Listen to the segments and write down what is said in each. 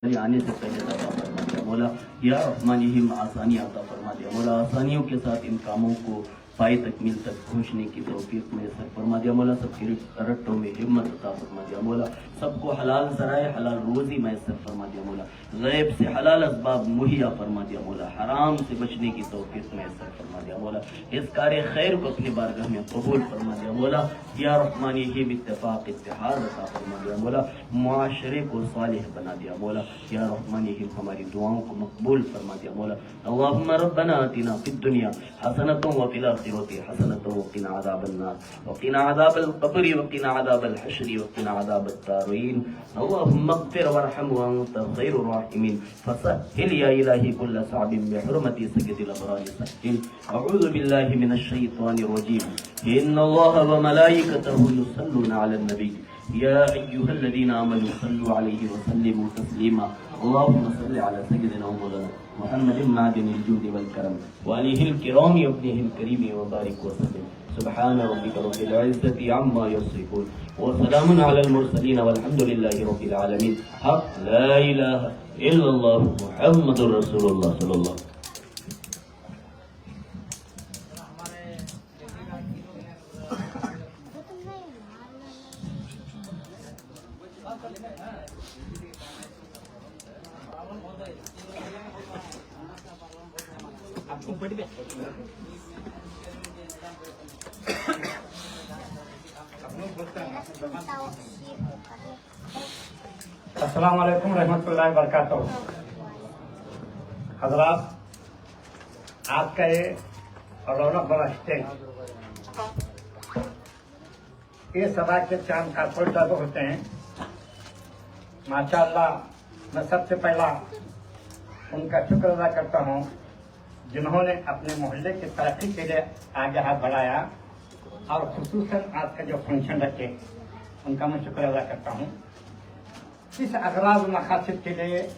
आने से पहले अता फरमा दिया मौला। या रहमान रहीम आसानी अता फरमा दिया मौला। आसानियों के साथ इन कामों को पाए तकमील तक पहुँचने की तौफीक मैसर फरमा दिया मौला। सबके रट्टों में हिम्मत अता फरमा दिया मौला। सबको हलाल ज़राए हलाल रोज़ी मैसर फरमा दिया मौला। गैब से हलाल असबाब मुहैया फरमा दिया मौला। हराम से बचने की तौफीक मैसर फरमा दिया मौला। इस कार्य खैर को अपनी बारगाह में कबूल फरमा दिया मौला। या रहमान रहीम इत्तेफाक इत्तेहाद अता फरमा दिया मौला। मुआशरे को सालिह बना दिया मौला। या रहमान रहीम हमारी दुआओं को मकबूल फरमा दिया मौला। अल्लाहुम्मा रब्बना आतिना फिद दुनिया हसनतन व फिल आखिरति हसनतन व क़िना अज़ाबन्नार व क़िना अज़ाबल क़ब्रि व क़िना अज़ाबल हश्रि व क़िना अज़ाबत तारीन। अल्लाहुम्मा इग़फिर वरहम व अंत खैरुर राहिमीन। फसहिल या इलाही कुल्ल सअबिन बिहुरमति सय्यिदिल अबरार सहिल। अऊज़ु बिल्लाहि मिनश शैतानिर रजीम। इन्नल्लाहा व मलाइकतहु युसल्लूना अलन नबी या अय्युहल्लज़ीना आमनू सल्लु अलैहि व सल्लिमू तस्लीमा। अल्लाहुम्मा सल्लि अला सय्यिदिना व मौलाना मुहम्मदिन मादिनिल जूदि वल करम व आलिहिल किराम व इब्निहिल करीम व बारिक व सल्लिम। सुब्हान रब्बिका रब्बिल इज्जति अम्मा यसिफून व सलामुन अलल मुरसलीन वल्हम्दुलिल्लाहि रब्बिल आलमीन। हक ला इलाहा इल्लल्लाह मुहम्मदुर रसूलुल्लाह सल्लल्लाहु। अस्सलाम वालेकुम रहमतुल्लाहि व बरकातहू। हज़रात, आज का ये रौनक भरा स्टेज, ये सभा के चांद कारपोरेट जब होते हैं, माशाअल्लाह। मैं सबसे पहला उनका शुक्र अदा करता हूँ जिन्होंने अपने मोहल्ले की तरक्की के लिए आगे हाथ बढ़ाया, और खुसूसन आज का जो फंक्शन रखे उनका मैं शुक्र अदा करता हूँ। इस अगराज मकासद के लिए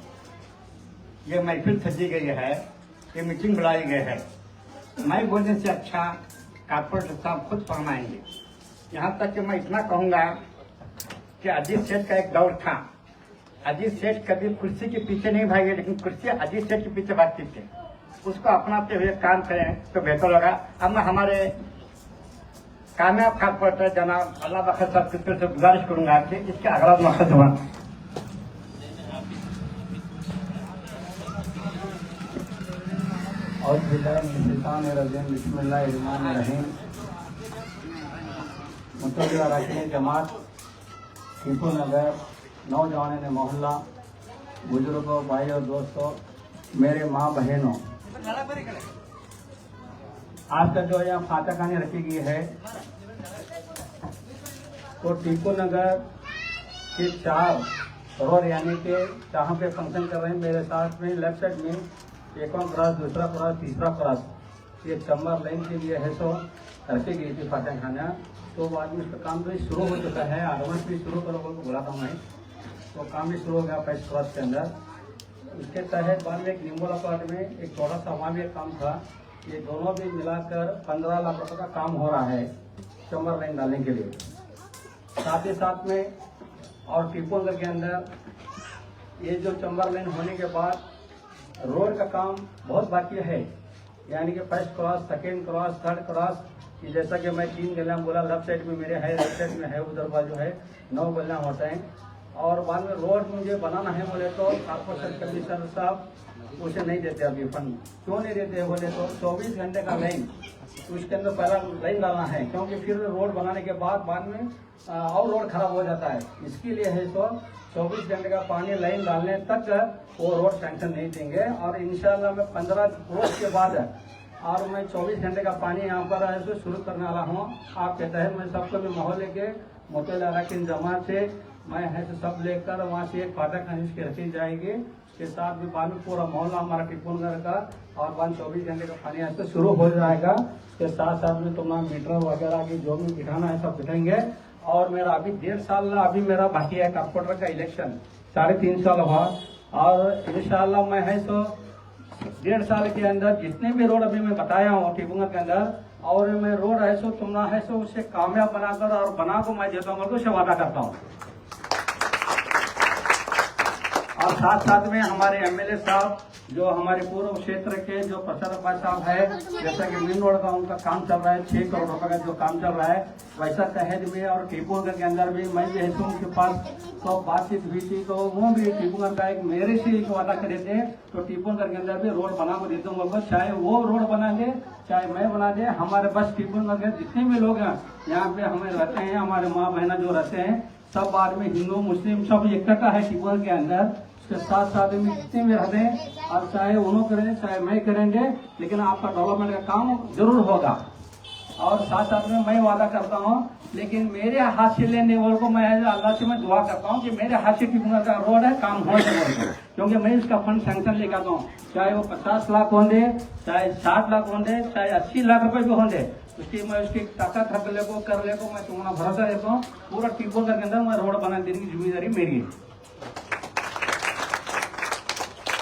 ये महफिल सजी गई है, ये मीटिंग बुलाई गई है। मैं बोलने से अच्छा कारपोरेटर साहब खुद फरमाएंगे। यहाँ तक कि मैं इतना कहूँगा कि अजीत सेठ का एक दौर था। अजीत सेठ कभी कुर्सी के पीछे नहीं भागे, लेकिन कुर्सी अजीत सेठ के पीछे भागती थी। उसको अपनाते हुए काम करें तो बेहतर होगा। अब मैं हमारे कामयाब कारपोरेटर जनाब अल्लाह बखर साहब की तरफ से गुजारिश करूंगा कि इसके अगराज मकसद हुआ। और बिस्मिल्लाहिर्रहमानिर्रहीम। मुतवल्लिया राकिन जमात टीपू नगर, नौजवान ने मोहल्ला, बुजुर्गों, भाई और दोस्तों, मेरे माँ बहनों, आज तक जो यहाँ फातह खानी रखी गई है तो टीपू नगर के 4 रोड यानी कि जहाँ पे फंक्शन कर रहे हैं, मेरे साथ में लेफ्ट साइड में एक क्रॉस, दूसरा क्रॉस, तीसरा क्रॉस, ये चंबर लाइन के लिए है सो रखी गई थी फातह खाना। तो बाद में इसका काम भी शुरू हो चुका है। एडवांस भी शुरू करो को बुलाता हूँ मैं, तो काम भी शुरू हो गया फर्स्ट क्रॉस के अंदर। इसके तहत बाद में एक निम्बोला प्लाट में एक छोटा सा वहाँ भी एक काम था। ये दोनों भी मिलाकर 15 लाख रुपए का काम हो रहा है चंबर लाइन डालने के लिए। साथ ही साथ में और टीपू नगर के अंदर ये जो चंबर लाइन होने के बाद रोड का काम बहुत बाकी है, यानी कि first cross, second cross, third cross. जैसा कि मैं 3 गलियां बोला, लेफ्ट साइड में मेरे है, राइट साइड में है, उधर बाजू है 9 गलियां होता है। और बाद में रोड मुझे बनाना है बोले तो कारपोरेशन कमिश्नर साहब उसे नहीं देते अभी फंड। क्यों नहीं देते बोले तो 24 घंटे का लाइन, तो उसके अंदर पहला लाइन डालना है, क्योंकि फिर रोड बनाने के बाद में और रोड खराब हो जाता है। इसके लिए है तो 24 घंटे का पानी लाइन डालने तक वो रोड सैंक्शन नहीं देंगे। और इंशाल्लाह मैं 15 रोज के बाद और मैं 24 घंटे का पानी यहाँ पर है तो शुरू करने वाला हूँ। आपके तहत मैं सबको भी मोहल्ले के मुतवल्लिया राकिन जमात से मैं है तो सब लेकर वहाँ से एक फातह खानी की रखी जाएगी। के साथ भी बाद में पूरा मोहल्ला हमारा टीपू नगर का और बाद 24 घंटे का पानी ऐसे शुरू हो जाएगा। इसके साथ साथ में तुम्हारा मीटर वगैरह की जो भी बिठाना है सब बिठाएंगे। और मेरा अभी 1.5 साल अभी मेरा बाकी है कारपोरेटर का इलेक्शन, 3.5 साल हुआ। और इंशाल्लाह मैं है तो 1.5 साल के अंदर जितने भी रोड अभी मैं बताया हूँ टीपू नगर के अंदर, और मैं रोड है सो तुमना है सो उसे कामयाब बनाकर और बना को मैं देता हूँ, तो वादा करता हूँ। और साथ साथ में हमारे एमएलए साहब जो हमारे पूर्व क्षेत्र के जो प्रसाद अब्बास साहब है, जैसा कि मेन रोड का उनका काम चल रहा है, 6 करोड़ रुपए का जो काम चल रहा है, वैसा तहत में और टीपूनगर के अंदर भी मैं भी उनके पास तो बातचीत हुई थी, तो वो भी टीपूनगर का एक मेरे से एक वादा करे थे, तो टीपूनगर के अंदर भी रोड बना को देता हूँ, चाहे वो रोड बना दे चाहे मैं बना दे, हमारे बस टीपूनगर के जितने भी लोग हैं यहाँ पे हमें रहते हैं, हमारे माँ बहना जो रहते हैं, सब आदमी हिंदू मुस्लिम सब इकट्ठा है टीपूनगर के अंदर। उसके साथ साथ में जितने भी रहते हैं, और चाहे उन्होंने करें चाहे मैं करेंगे, लेकिन आपका डेवलपमेंट का काम जरूर होगा। और साथ साथ में मैं वादा करता हूँ, लेकिन मेरे हाथ से लेने वालों को मैं अल्लाह से मैं दुआ करता हूँ कि मेरे हाथ से टीपूनगर का रोड है काम हो जाए, क्योंकि मैं इसका फंड सैंक्शन लेकर आता हूँ, चाहे वो 50 लाख होंगे, चाहे 60 लाख होंगे, चाहे 80 लाख रुपए भी होंगे, उसकी मैं उसकी ताकत हक ले को कर ले को मैं तुम्हारा भरोसा देता हूँ। पूरा टीपूनगर के अंदर मैं रोड बना देने की जिम्मेदारी मेरी है।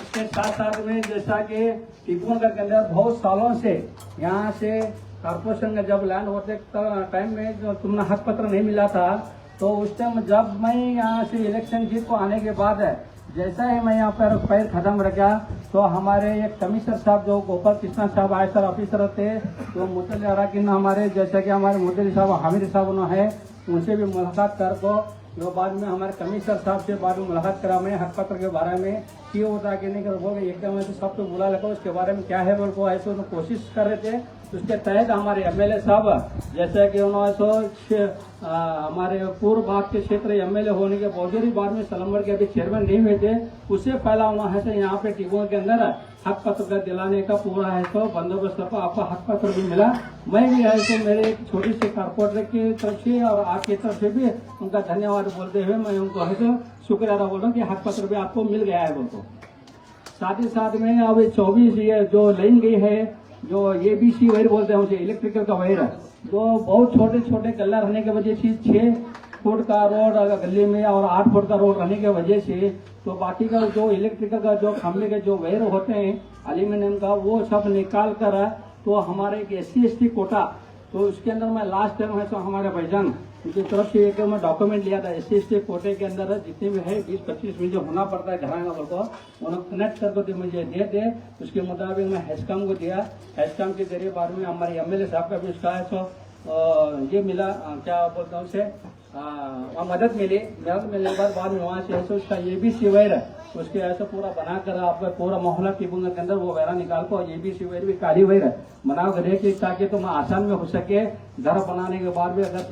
इसके साथ साथ में जैसा कि टीपूनगर के अंदर बहुत सालों से यहाँ से कारपोरेशन में जब लैंड होते टाइम में जो तुमने हक पत्र नहीं मिला था, तो उस टाइम जब मैं यहाँ से इलेक्शन जीत को आने के बाद है, जैसा ही मैं यहाँ पर पैर खत्म रखा, तो हमारे एक कमिश्नर साहब जो गोपाल कृष्णा साहब आयकर ऑफिसर थे, तो मुतल अराकिन हमारे जैसे कि हमारे मुतल साहब हामिद साहब उन्होंने है, उनसे भी मुलाकात कर को जो बाद में हमारे कमिश्नर साहब से बाद में मुलाकात करा मैं हक पत्र के बारे में कि होता कि नहीं कर बोल एकदम ऐसे सबको बुला लगा उसके बारे में क्या है बोल को ऐसे उन्होंने कोशिश कर रहे थे। उसके तहत हमारे एमएलए साहब जैसे कि उन्होंने हमारे पूर्व भाग के क्षेत्र एमएलए होने के बावजूद भी बाद में सलम्बर के अभी चेयरमैन नहीं हुए थे, उससे पहला उन्होंने है यहाँ पे टीपूनगर के अंदर हक पत्र का दिलाने का पूरा है तो बंदोबस्त कर आपको हक पत्र भी मिला। मैं भी है तो मेरे एक छोटी सी कारपोरेटर की तरफ से और आपकी तरफ से भी उनका धन्यवाद बोलते हुए मैं उनको है तो शुक्रिया अदा बोल रहा हूँ कि हक पत्र भी आपको मिल गया है बोलते। साथ ही साथ में अब 24 ये जो लाइन गई है जो ABC वायर बोलते हैं उसे इलेक्ट्रिकल का वायर है, जो बहुत छोटे छोटे गल्ला रहने की वजह से 6 फुट का रोड गली में और 8 फुट का रोड रहने की वजह से तो बाकी का जो इलेक्ट्रिकल का जो खंभे के जो वायर होते हैं एल्यूमिनियम का वो सब निकाल कर तो हमारे एक SC/ST कोटा, तो उसके अंदर मैं लास्ट टाइम है तो हमारे भाईजान उनकी तरफ से एक मैं डॉक्यूमेंट लिया था SC/ST कोटे के अंदर जितने भी है 20-25 मुझे होना पड़ता है घराना को उन्होंने कनेक्ट करके मुझे दे उसके मुताबिक मैं हैस्कॉम को दिया। हैस्कॉम के जरिए बाद में हमारे एमएलए साहब का भी उसका है तो ये मिला क्या बोलता हूँ उसे मदद मिलने के बाद में वहाँ से ऐसे उसका ABC वायर है उसके ऐसे पूरा बनाकर आपका पूरा मोहल्ला टीपूनगर के अंदर वो वैरा निकाल को ABC वायर भी काली वायर बना कर रहे ताकि तुम आसान में हो सके। घर बनाने के बाद भी अगर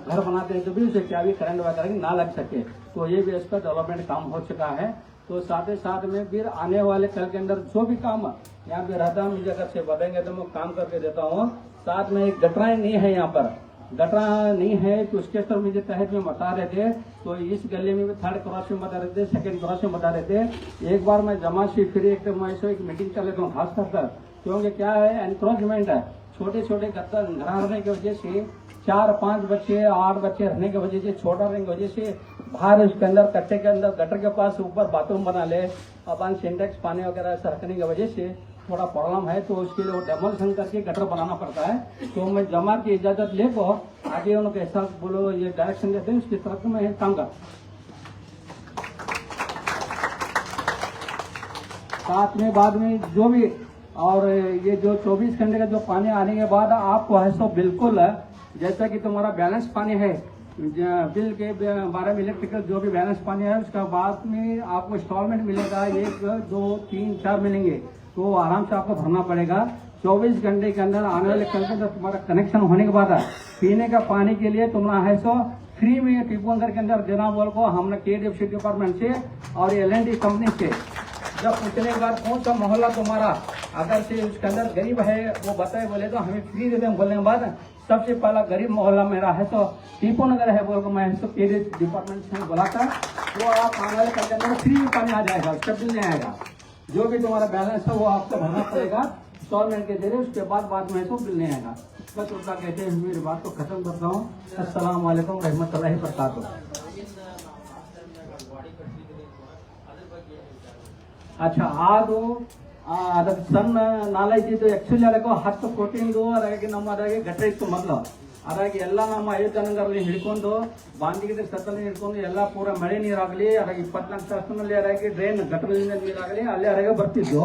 घर बनाते हैं तो भी उसे क्या भी करंट वगैरह ना लग सके, तो ये भी इसका डेवलपमेंट काम हो चुका है। तो साथ ही साथ में फिर आने वाले कल के अंदर जो भी काम यहाँ पे रहता है मुझे अगर से बताएंगे तो मैं काम करके देता हूँ। साथ में एक गटराएं नहीं है, यहाँ पर गटरा नहीं है तो उसके तरफ मुझे तहत में बता रहे थे, तो इस गली में भी 3rd क्रॉस में बता रहे थे, 2nd क्रॉस में बता रहे थे। एक बार मैं जमा से फिर एक मीटिंग कर लेता हूँ खास कर क्योंकि क्या है एनक्रोचमेंट है, छोटे छोटे घर रहने की वजह से 4-5 बच्चे 8 बच्चे रहने की वजह से छोटा रहने की वजह से बाहर उसके अंदर कट्टे के अंदर गटर के पास ऊपर बाथरूम बना ले अपन सिंटेक्स पानी वगैरह ऐसा रखने की वजह से थोड़ा प्रॉब्लम है, तो उसके लिए वो डेमोलिशन करके गटर बनाना पड़ता है। तो मैं जमा की इजाजत ले को आगे उनको कैसा बोलो ये डायरेक्शन देते हैं उसकी तरफ मैं काम कर। साथ में बाद में जो भी और ये जो 24 घंटे का जो पानी आने के बाद आपको है सो बिल्कुल जैसा कि तुम्हारा बैलेंस पानी है बिल के बारे में इलेक्ट्रिकल जो भी बैलेंस पानी है उसका बाद में आपको इंस्टॉलमेंट मिलेगा 1, 2, 3, 4 मिलेंगे, तो आराम से आपको भरना पड़ेगा। 24 घंटे के अंदर आने वाले कल के अंदर तुम्हारा कनेक्शन होने के बाद पीने का पानी के लिए तुम्हारा है सो फ्री में टीपूनगर के अंदर देना बोल को हमने KDFC डिपार्टमेंट से और LNT कंपनी से जब पूछने के बाद कौन सा मोहल्ला तुम्हारा अगर से उसके अंदर गरीब है वो बताए बोले तो हमें फ्री दे दें बोलने के बाद सबसे पहला गरीब मोहल्ला मेरा है तो टीपूनगर है बोल को मैं तो KDFC डिपार्टमेंट से बुलाकर वो आप आने वाले कल के अंदर फ्री पानी आ जाएगा, उसका बिल नहीं आएगा। जो भी तुम्हारा बैलेंस है वो आपको भरना पड़ेगा इंस्टॉलमेंट के जरिए, उसके बाद में तो बिल नहीं आएगा। बस उतना कहते हैं मेरी बात को खत्म करता हूँ। अस्सलाम वालेकुम रहमतुल्लाहि व बरकातुहू। अच्छा ಅದು ಅದಕ್ಕೆ ಸಣ್ಣ ನಾಲೆಜ್ ಇದು ಆಕ್ಚುಲಿ ಅದಕ್ಕೆ 10 ಕೋಟಿ ನಮ್ಮದಾಗೆ ಗಟ್ರ ಇತ್ತು ಮೊದಲು, ಅದಾಗಿ ಎಲ್ಲ ನಮ್ಮ ಅಯೋಧ್ಯ ನಗರಲ್ಲಿ ಹಿಡ್ಕೊಂಡು ಬಾಂಧಿಗಿದ ಸತ್ತಲ್ಲಿ ಹಿಡ್ಕೊಂಡು ಎಲ್ಲ ಪೂರ ಮಳೆ ನೀರಾಗಲಿ ಅದಾಗಿ 24 ತಾಸಿನಲ್ಲಿ ಅದಾಗಿ ಡ್ರೈನ್ ಗಟರದಿಂದ ನೀರಾಗಲಿ ಅಲ್ಲಿ ಅರಾಗೆ ಬರ್ತಿದ್ದು.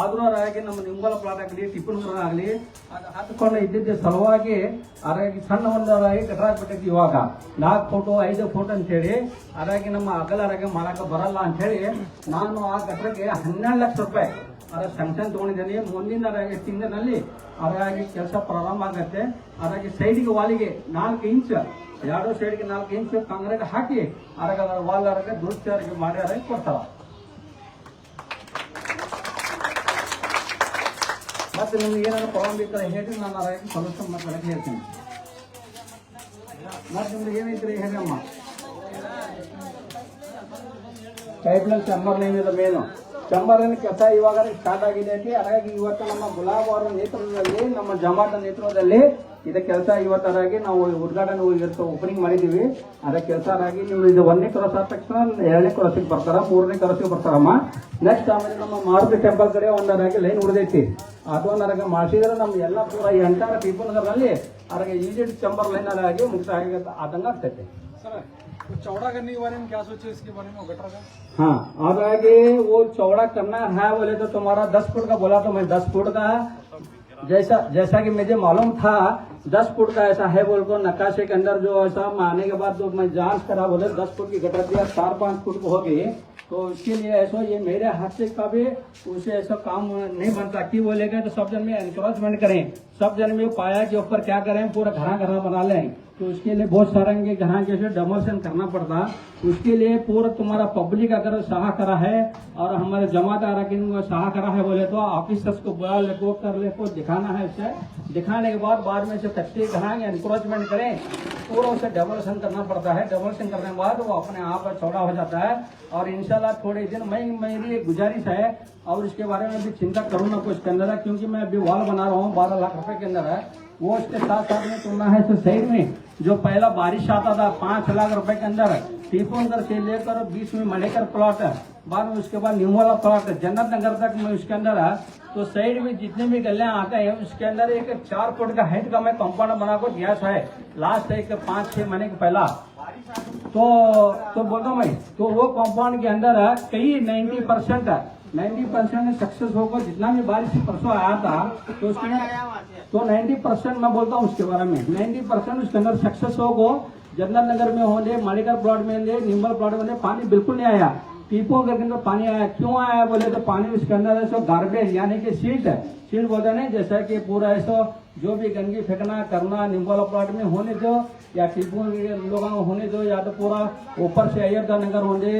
ಆದ್ರೂ ಅದಾಗಿ ನಮ್ಮ ನಿಂಬಲ ಪ್ಲಾಟ್ ಆಗಲಿ ಟಿಪ್ಪನ್ ಆಗಲಿ ಅದು ಹತ್ಕೊಂಡು ಇದ್ದಿದ್ದ ಸಲುವಾಗಿ ಅದಾಗಿ ಸಣ್ಣ ಒಂದು ಅದಾಗಿ ಗಟರ ಆಗ್ಬಿಟ್ಟೈತಿ. ಇವಾಗ 4 ಫೋಟೋ 5 ಫೋಟೋ ಅಂತೇಳಿ ಅದಾಗಿ ನಮ್ಮ ಅಗಲರಾಗೆ ಮಾಡಕ್ಕೆ ಬರಲ್ಲ ಅಂತೇಳಿ ನಾನು ಆ ಗಟರಕ್ಕೆ 12 ಲಕ್ಷ ರೂಪಾಯಿ ಅದರ ಸ್ಯಾಂಕ್ಷನ್ ತಗೊಂಡಿದ್ದೀನಿ. ಮುಂದಿನ ತಿಂಗಳಿನಲ್ಲಿ ಅದಾಗಿ ಕೆಲಸ ಪ್ರಾರಂಭ ಆಗತ್ತೆ. ಅದಾಗಿ ಸೈಡ್ಗೆ ವಾಲಿಗೆ 4 ಇಂಚ್, 2 ಸೈಡ್ಗೆ 4 ಇಂಚ್ ಕಾಂಕ್ರೀಟ್ ಹಾಕಿ ಅದಾಗ ಅದರ ವಾಲ್ ಅರಾಗೆ ದುರಸ್ತಿ ಮಾಡಿ ಅರಾಗಿ ಕೊಡ್ತಾರ. ಮತ್ತೆ ನಿಮ್ಗೆ ಏನಾದ್ರು ಪ್ರಾಬ್ಲಮ್ ಇದ್ರೆ ಹೇಳಿ, ನಾನು ಅರಾಗಿ ಸೊಲ್ಯೂಷನ್ ಮಾತಾಡಕ್ಕೆ ಹೇಳ್ತೀನಿ. ಮತ್ತೆ ನಿಮ್ಗೆ ಏನೈತ್ರಿ ಹೇಳಿ ಅಮ್ಮ. ಪೈಪ್ಲೈನ್ ಚಂಬರ್ ಲೈನ್ ಇದೆ ಮೇನು. ಚಂಬರ್ ಲೈನ್ ಕೆಲಸ ಇವಾಗ ಸ್ಟಾರ್ಟ್ ಆಗಿದೆ. ಹಾಗಾಗಿ ಇವತ್ತು ನಮ್ಮ ಗುಲಾಬ್ ಅವರ ನೇತೃತ್ವದಲ್ಲಿ, ನಮ್ಮ ಜಮಾತ ನೇತೃತ್ವದಲ್ಲಿ ಇದ ಕೆಲಸ ಇವತ್ತರಾಗಿ ನಾವು ಉದ್ಘಾಟನೆ ಓಪನಿಂಗ್ ಮಾಡಿದೀವಿ. ಅದ ಕೆಲಸ ಆಗಿ ನಿಮ್ಗೆ ಇದು 1ನೇ ಕ್ರಾಸ್ ಆದ ತಕ್ಷಣ 2ನೇ ಕ್ರಾಸಿಗೆ ಬರ್ತಾರ, 3ನೇ ಕ್ರಾಸಿಗೆ ಬರ್ತಾರಮ್ಮ. ನೆಕ್ಸ್ಟ್ ಆಮೇಲೆ ನಮ್ಮ ಮಾರುತಿ ಟೆಂಪಲ್ ಕಡೆ ಒಂದರಾಗಿ ಲೈನ್ ಉಳಿದೈತಿ. ಅದೊಂದರಾಗ ಮಾಡಿಸಿದ್ರೆ ನಮ್ದು ಎಲ್ಲ ಪೂರ ಎಂಟಾರ ಟಿಪ್ಪು ನಗರಲ್ಲಿ ಅದ್ರಾಗ ಈಜಿಡ್ ಚಂಬರ್ ಲೈನ್ ಅದಾಗಿ ಮುಕ್ತಾಯ ಆದಂಗ ಆಗ್ತೈತೆ. चौड़ा करने के बारे में क्या सोचे, इसके बारे में गटर का? हाँ, अब आगे वो चौड़ा करना है बोले तो तुम्हारा 10 फुट का बोला तो मैं 10 फुट का जैसा कि मुझे मालूम था 10 फुट का ऐसा है बोल को नक्काशे के अंदर जो ऐसा आने के बाद जो मैं जांच करा बोले 10 फुट की गटर दिया, 4-5 फुट को हो गई। तो इसके लिए ऐसा ये मेरे हाथ से कभी उसे ऐसा काम नहीं बनता कि बोलेगा तो सब जन में एनकरेजमेंट करें, सब जन में पाया के ऊपर क्या करें, पूरा घरा बना लें। तो उसके लिए बहुत सारे घरा जैसे डेमोलिशन करना पड़ता। उसके लिए पूरा तुम्हारा पब्लिक अगर सहा करा है और हमारे जमात अरकान को सहा करा है बोले तो ऑफिसर्स को बुला ले को कर ले को दिखाना है। उसे दिखाने के बाद में से तकलीफ कराएंगे, एनकरेजमेंट करें, पूरा उसे डेमोलिशन करना पड़ता है। डेमोलिशन करने के बाद वो अपने आप चौड़ा हो जाता है। और इंशाल्लाह थोड़े दिन मेरी गुजारिश है और इसके बारे में भी चिंता करूंगा कुछ के अंदर, क्योंकि मैं अभी वॉल बना रहा हूँ 12 लाख रुपए के अंदर है। वो इसके साथ साथ में तुमना है तो साइड में जो पहला बारिश आता था 5 लाख रुपए के अंदर टीपोनगर से लेकर 20 में मणिकर प्लॉट, बाद में उसके बाद न्यूवाला प्लॉट जन्नत नगर तक में उसके अंदर है। तो साइड में जितने भी गलियां आते हैं उसके अंदर एक 4 फुट का हाइट का मैं कंपाउंड बना को दिया है लास्ट एक 5-6 महीने के पहला। तो बोलता मैं तो वो कंपाउंड के अंदर कई 90% सक्सेस होगा। जितना भी बारिश परसों आया था तो उसके 90% मैं बोलता हूँ उसके बारे में 90% उसके अंदर सक्सेस होगा। जन्नत नगर में होने, मालिकर प्लॉट में होने, निम्बल प्लॉट में पानी बिल्कुल नहीं आया। टीपो के अंदर पानी आया, क्यों आया बोले तो पानी उसके अंदर ऐसा गार्बेज यानी कि सीट बोलते नहीं, जैसा कि पूरा ऐसा जो भी गंदगी फेंकना करना निम्बल प्लॉट में होने दो या टीपो लोगों को होने दो, या तो पूरा ऊपर से अयोध्या नगर होने,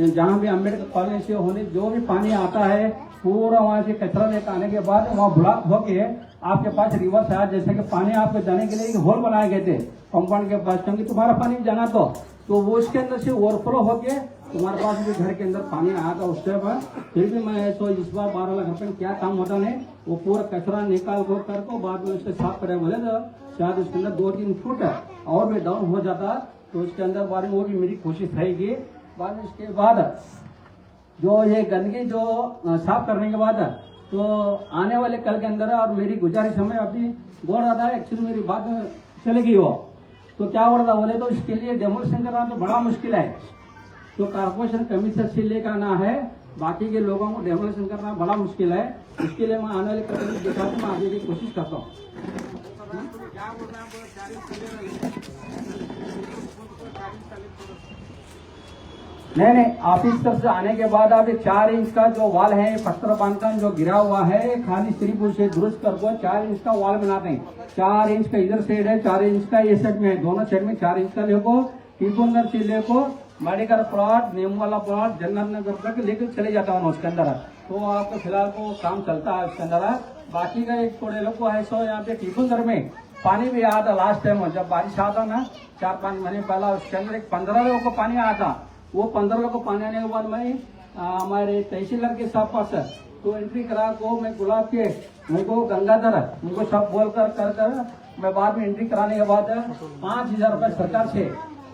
जहाँ भी अम्बेडकर कॉलोनी से होने, जो भी पानी आता है पूरा वहाँ से कचरा लेकर आने के बाद वहाँ ब्लॉक होके आपके पास रिवर्स आया। जैसे कि पानी आपको जाने के लिए एक होल बनाए गए थे कंपाउंड के पास, क्योंकि तुम्हारा पानी जाना तो वो उसके अंदर से ओवरफ्लो होके तुम्हारे पास भी घर के अंदर पानी आया था उससे बाद। फिर भी मैं तो इस बार 12 लाख रुपए क्या काम होता नहीं, वो पूरा कचरा निकाल कर को बाद में उससे साफ करे बोले तो शायद उसके अंदर 2-3 फुट और भी डाउन हो जाता। तो उसके अंदर बाद में वो भी मेरी कोशिश रहेगी। बाद में उसके बाद जो ये गंदगी जो साफ करने के बाद तो आने वाले कल के अंदर और मेरी गुजारिश हमें अभी बोल रहा था, एक्चुअली मेरी बात चलेगी वो तो क्या हो रहा था बोले तो इसके लिए डेमोलिशन करना तो बड़ा मुश्किल है। तो कारपोरेशन कमीशन से लेकर आना है, बाकी के लोगों को डेमोलिशन करना बड़ा मुश्किल है। इसके लिए मैं आने वाले कल दिखा मैं आगे की कोशिश करता हूँ। नहीं, ऑफिसर से आने के बाद अभी 4 इंच का जो वॉल है पत्थर बांधकाम जो गिरा हुआ है खाली सिर्फ उसे दुरुस्त कर दो। 4 इंच का वॉल बनाते हैं, 4 इंच का इधर साइड है, 4 इंच का ये साइड में है, दोनों साइड में 4 इंच का लेको टीपोनगर से लेको मेडिकल प्लॉट, नीमवाला प्लॉट, जन्नत नगर तक लेकर चले जाता हूँ उसके अंदर। तो आपको फिलहाल को काम चलता है उसके अंदर। बाकी का एक थोड़े लोग को है सो यहाँ पे टीपोनगर में पानी भी आया था लास्ट टाइम जब बारिश आता ना 4-5 महीने पहला, उसके अंदर एक 15 लोगों को पानी आया था। वो 15 लोगों को पानी आने के बाद मैं हमारे तहसीलदार के साथ पास तो एंट्री करा को मैं गुलाब के उनको गंगाधर उनको सब बोल कर मैं बाद में एंट्री कराने के बाद 5,000 रुपए सरकार से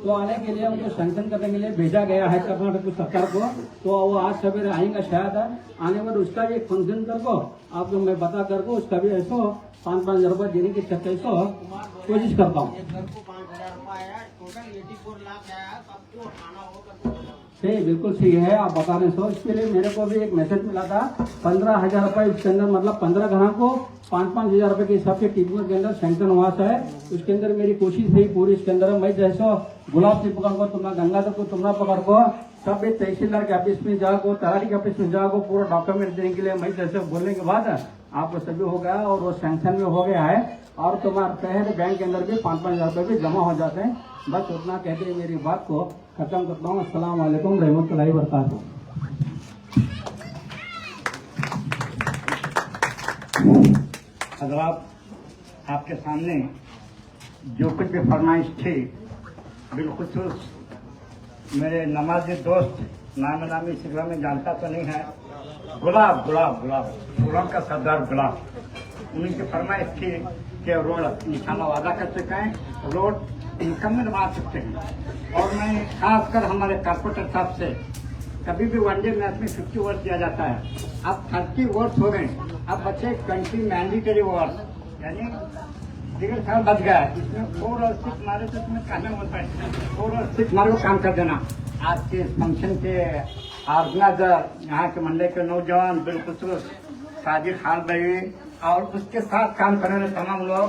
तो आने के लिए उनको सैंक्शन करने के लिए भेजा गया है कर्नाटक सरकार को। तो वो आज सवेरे आएंगे शायद, आने पर उसका भी एक फंक्शन करको आपको मैं बता करको उसका भी ऐसा 5-5 हजार रुपये देने की ऐसा कोशिश करता हूँ। सही, बिल्कुल सही है आप बता रहे हो। इसके लिए मेरे को भी एक मैसेज मिला था 15,000 रुपये इसके अंदर, मतलब 15 ग्राम को 5-5 हजार रुपए के हिसाब से टीपू के अंदर सैंक्शन हुआ है। उसके अंदर मेरी कोशिश रही पूरी, इसके अंदर मैं जैसा गुलाब से पकड़ को तुम्हारा गंगाधर को तुम्हारा पकड़ को सब एक तहसीलदार के ऑफिस में जाओ, तलाटी के ऑफिस में जाओ, पूरा डॉक्यूमेंट देने के लिए मैं जैसे बोलने के बाद आपको सभी हो गया और वो सैंक्शन में हो गया है। और तुम्हारे शहर बैंक के अंदर भी 5-5 हजार रुपए भी जमा हो जाते हैं। बस उतना कहते हुए मेरी बात को खत्म करता हूँ। अस्सलाम वालेकुम रहमतुल्लाहि व बरकातहू। हज़रात, आपके सामने जो कुछ भी फरमाइश थी, बिलखुसूस मेरे नमाजी दोस्त नामी सिगरा में जानता तो नहीं है, गुलाब फूलों का सरदार गुलाब, उनकी फरमाइश थी कि रोड निशाना वादा कर चुके हैं, रोड मुकम्मल बना सकते हैं। और मैं खासकर हमारे कारपोरेटर साहब से, कभी भी वनडे मैच में 50 ओवर दिया जाता है, अब 30 ओवर्स हो गए, अब बचे 20 मैंडेटरी ओवर्स, यानी 1.5 साल बच गया। इसमें 4 और 6 मारे तो इसमें कहना होता है 4 और 6 मारे को काम कर देना। आज के इस फंक्शन के ऑर्गेनाइजर, यहाँ के मंडल के नौजवान, बिलखुसूस साजिद खान भाई और उसके साथ काम करने वाले तमाम लोग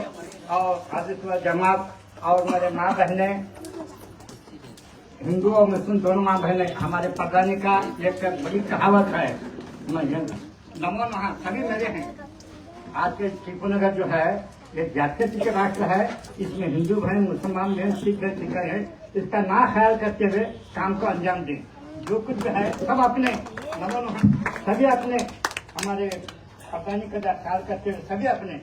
और आदित्य जमात और मेरे माँ बहने, हिंदू और मुस्लिम दोनों माँ बहने, हमारे प्रधानी का एक बड़ी कहावत है, नमो नमः, सभी मेरे हैं। आज के टीपूनगर जो है ये जातीय के राष्ट्र है, इसमें हिंदू बहन, मुसलमान बहन, सिख है, सिखा है, इसका ना ख्याल करते हुए काम को अंजाम दें। जो कुछ भी है सब अपने, नमो नमः, सभी अपने, हमारे प्रधानी का ख्याल करते हुए सभी अपने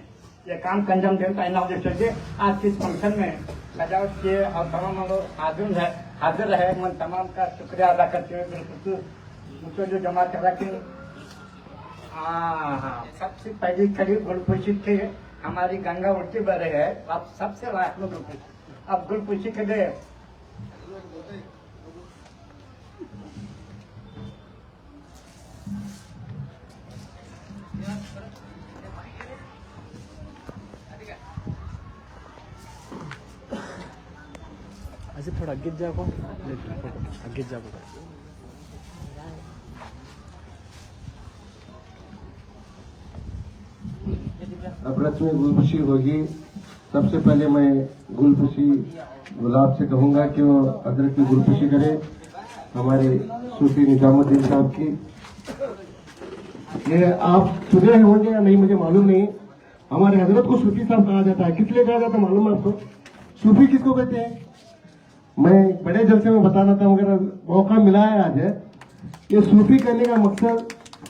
ये काम का अंजाम दें। आज के इस फंक्शन में सजावट किए और तमाम लोग हाजिर रहे, मैं तमाम का शुक्रिया अदा करते हुए बिल्कुल मुझको जो जमा करा कि सबसे पहली खड़ी गुलपुशी थी हमारी, गंगा उल्टी बह रही है, अब सबसे लास्ट में गुलपुशी। अब गुलपुशी के लिए ऐसे थोड़ा आगे जाओ, आगे जाओ। अब रस्म में गुलपुशी होगी। सबसे पहले मैं गुलपुशी गुलाब से कहूंगा कि वो अदरक की गुलपुशी करे, हमारे सूफी निजामुद्दीन साहब की। ये आप सुने होंगे या नहीं मुझे मालूम नहीं, हमारे हजरत को सूफी साहब कहा जाता है। किस लिए कहा जाता है मालूम है आपको? सूफी किसको कहते हैं? मैं बड़े जलसे में बताना था मगर मौका मिला है आज। ये सूफी कहने का मकसद,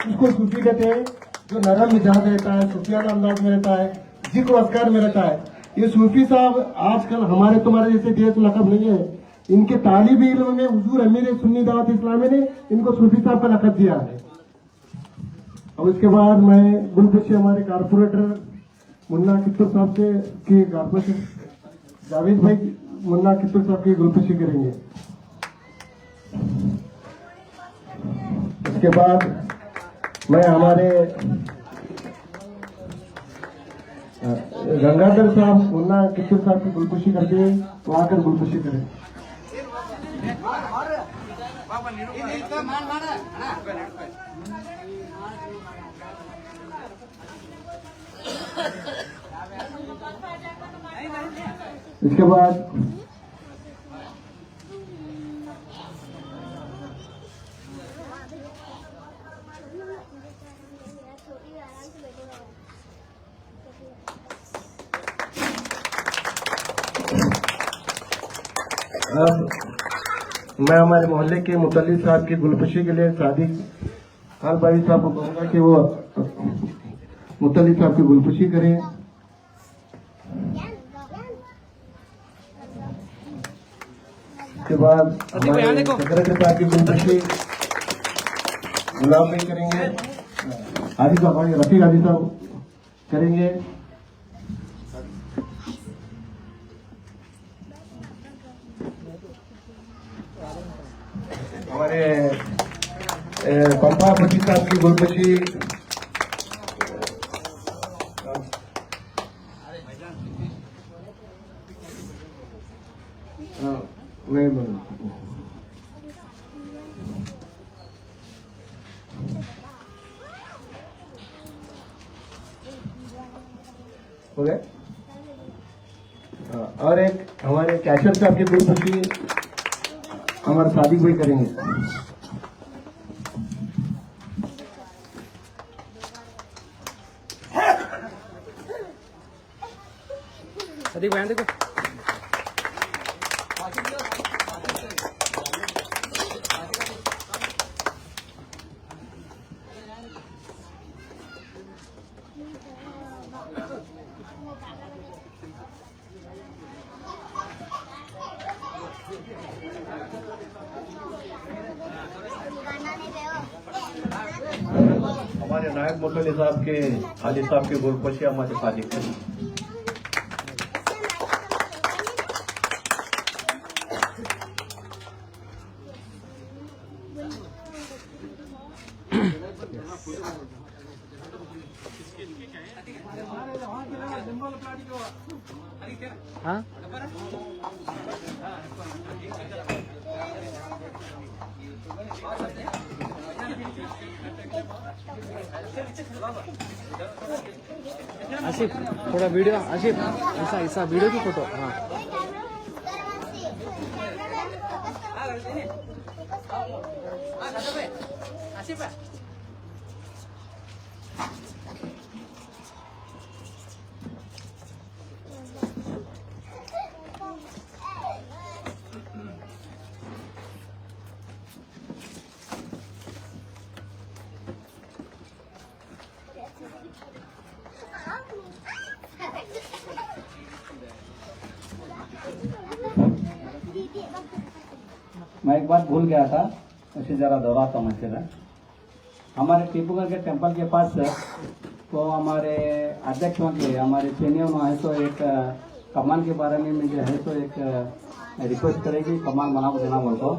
उसको सूफी कहते हैं जो नरम मिजाज रहता है, सूफियाना अंदाज में रहता है, जिक्र अस्कार में रहता है। ये सूफी साहब आजकल हमारे तुम्हारे जैसे देश लकब नहीं है, इनके तालिब इल्म में हुजूर अमीर सुन्नी दावत इस्लामी ने इनको सूफी साहब का लकब दिया है। और उसके बाद मैं गुलपुशी हमारे कारपोरेटर मुन्ना कित्तूर साहब से की कारपोरेटर जावेद भाई मुन्ना कित्तूर साहब की गुलपुशी करेंगे। इसके बाद मैं हमारे गंगाधर साहब मुन्ना कित्तूर साहब की गुलपुशी करके वो आकर गुलपुशी करें। इसके बाद मैं हमारे मोहल्ले के मुतल्ली साहब की गुलपुशी के लिए सादिक खान भाई साहब को कहूंगा कि वो मुतल्ली साहब की गुलपुशी करें। उसके बाद हमारे सेक्रेटरी साहब की गुलपुशी गुलाब भाई करेंगे, हाजी साहब भाई रफीक हाजी साहब करेंगे। हमारे पंपापति साहब की गुरुपति हो गए। और एक हमारे कैशर साहब के गुरुपति हमारे शादी भाई करेंगे। अधिक बयान देखो। हमारे नायक मोटोली साहब के हाजी साहब के गुरुपति हमारे शादी करेंगे। हाँ आसिफ थोड़ा वीडियो, आसिफ ऐसा ऐसा वीडियो की फोटो। हाँ मैं एक बात भूल गया था, उसे जरा दोहराता हूँ फिर। हमारे टीपूगढ़ के टेम्पल के पास तो हमारे अध्यक्ष के हमारे सीनियर है तो एक कमान के बारे में मुझे है तो एक रिक्वेस्ट करेगी कमान बना को देना बोल तो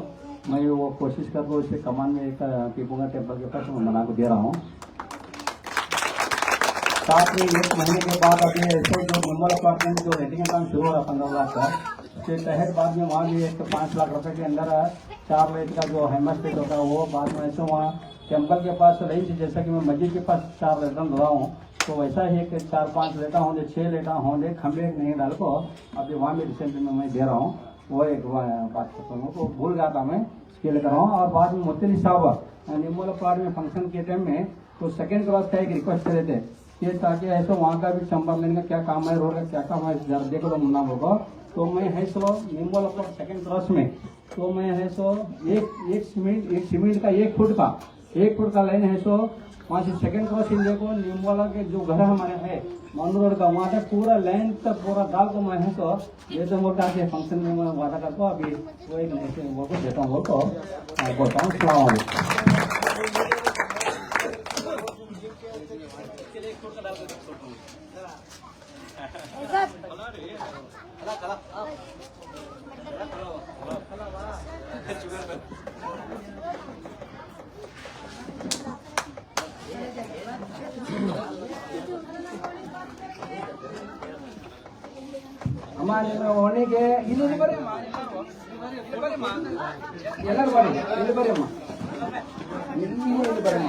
मैं वो कोशिश करके उसे कमान में एक टीपूगढ़ टेम्पल के पास मैं बना को दे रहा हूँ। साथ ही 1 महीने के बाद अभी ऐसे जो मेंबर अपार्टमेंट जो रेटिंग का काम शुरू हो रहा 15 लाख का, उसके तहत बाद में वहाँ भी एक 5 लाख रुपए के अंदर 4 लाख का जो हेमर स्टेट होता है वो बाद में ऐसे वहाँ टेम्पल के पास रही थी। जैसा कि मैं मस्जिद के पास 4 लेटर रहा हूँ तो वैसा ही एक 4-5 लेटा होंगे 6 लेटा होंगे खंबे नहीं डाल को अभी वहाँ भी रिसेंटली में मैं दे रहा हूँ। वो एक बात करता हूँ तो भूल गया था मैं इसके लिए कर रहा हूँ। और बाद में मोतीली साहब निमोला प्लाट में फंक्शन के टाइम में तो सेकेंड क्रॉस का एक रिक्वेस्ट करे थे कि ताकि ऐसा वहाँ का भी चंबा लेने का क्या काम है, रोड का क्या काम है जरा देखो तो मुन्ना होगा। तो मैं है सो निम्बोला प्लाट सेकेंड क्रॉस में तो मैं है सो एक सीमेंट का 1 फुट का लाइन है सो वहाँ से सेकेंड क्रॉस इन देखो निम्बोला के जो घर हमारे है मानू रोड का वहाँ तक पूरा लाइन तक पूरा डाल को मैं है तो ये तो मोटा के फंक्शन में मैं वादा करता हूँ। अभी वो एक नए वो को देता हूँ वो तो बोलता हूँ सलाम। हमारे में होने के इन्हें बड़े ಎಲ್ಲರೂ ಬನ್ನಿ ಇಲ್ಲಿ ಬರ್ರಿ ಅಮ್ಮ ಇಲ್ಲಿ ಬರ್ರಿ